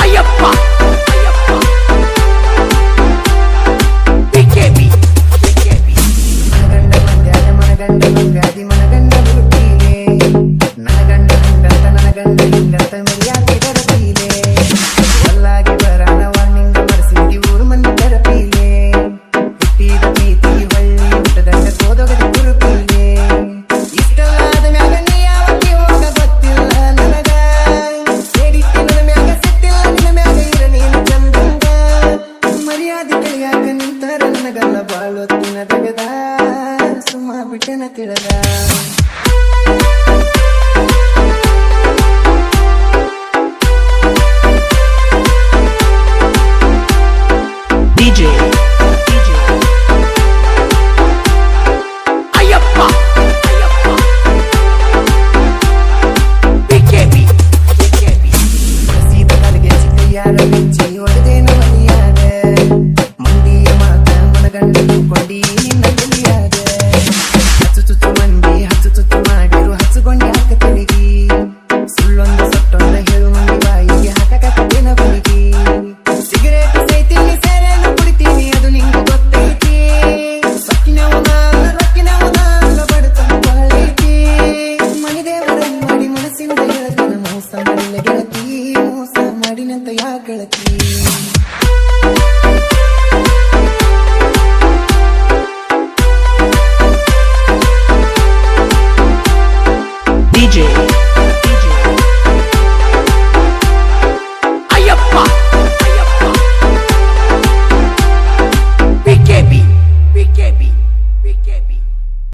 Ayyappa BKB ಮನಗಂಡ ಮಂಗಾದಿ ಮನಗಂಡ ಬುಟ್ಟಿಲೆ ನನಗಂಡ ಹಿಂಗಂತ ನನಗಂಡ ಹಿಂಗಂತ ಮರ್ಯಾದೆ ಬರತೀಲೆ ಒಲ್ಲಾಗಿ ಬರಾನ ವಾರ್ನಿಂಗ್ ಮರೆಸಿದಿ ಊರು ಮಂದಿ ಬರತೀಲೆ ಹುಟ್ಟಿದ ಪ್ರೀತಿ ಹೊಳ್ಳಿ ಹುಟ್ಟದಂಗ ಕೋದೋಗದ ಕುರುಪಿಲೆ ಇಷ್ಟವಾದ ಮ್ಯಾಗ ನೀ ಯಾವತ್ತಿ ಹೋಗ ಗೊತ್ತಿಲ್ಲ ನನಗ ಸೇರಿಟ್ಟಿ ನನ್ನ ಮ್ಯಾಗ ಸಿಟ್ಟಿಲ್ಲ ನಿನ್ನ ಮ್ಯಾಗ ಇರ ನೀನು ಚಂದಂಗ ಮರ್ಯಾದೆ ಕೈಯಾಗ ನಿಂತರ ನನಗಲ್ಲ ಬಾಳೊತ್ತಿನ ತೆಗೆದ ಸುಮ್ಮ ಬಿಟ್ಟೆನ ತಿಳಿದ ಅಯ್ಯಪ್ಪ BKB ಸೀದ ತಲೆಗೆ ಚಿಕ್ಕಯ್ಯಾರ ಬೆಚ್ಚಿ ಹೊಡೆದೇನ ಮನಿಯಾಗ ಮಂದಿಯ ಮಾತ ಮನಗಂಡ ಕೊಂಡಿ ನಿನ್ನ ತಿಳಿಯಾಗ ಹಚ್ಚು ಚುಚ್ಚು ಮಂದಿ ಹಚ್ಚು ಚುಚ್ಚು ಮಾಡಿರು ಹಚ್ಚುಕೊಂಡಿ ಹಾಕ ತಿಳಿಗಿ ಸುಳ್ಳೊಂದು ಸೊಟ್ಟೊಂದ ಹೇಳು ಮಂದಿ ಬಾಯಿಗೆ ಹಾಕಕತ್ತೇನ ಬಲಿಗಿ ಸಿಗರೇಟ್ ಸೈತೀನಿ ಸೇರೇನು ಕುಡಿತೀನಿ ಅದು ನಿಂಗೆ ಗೊತ್ತೈತಿ ಸೊಕ್ಕಿನವನ ಬಡತನ ಬಾಳೈತಿ ಮನಿ ದೇವರನ್ನು ಮಾಡಿ ಮನಸ್ಸಿಂದ ಹೇಳ್ತಾನ ಮೋಸ ಮಾಡಿಲ್ಲ ಗೆಳತಿ ಮೋಸ ಮಾಡಿನಂತ ಯಾ ಗೆಳತಿ DJ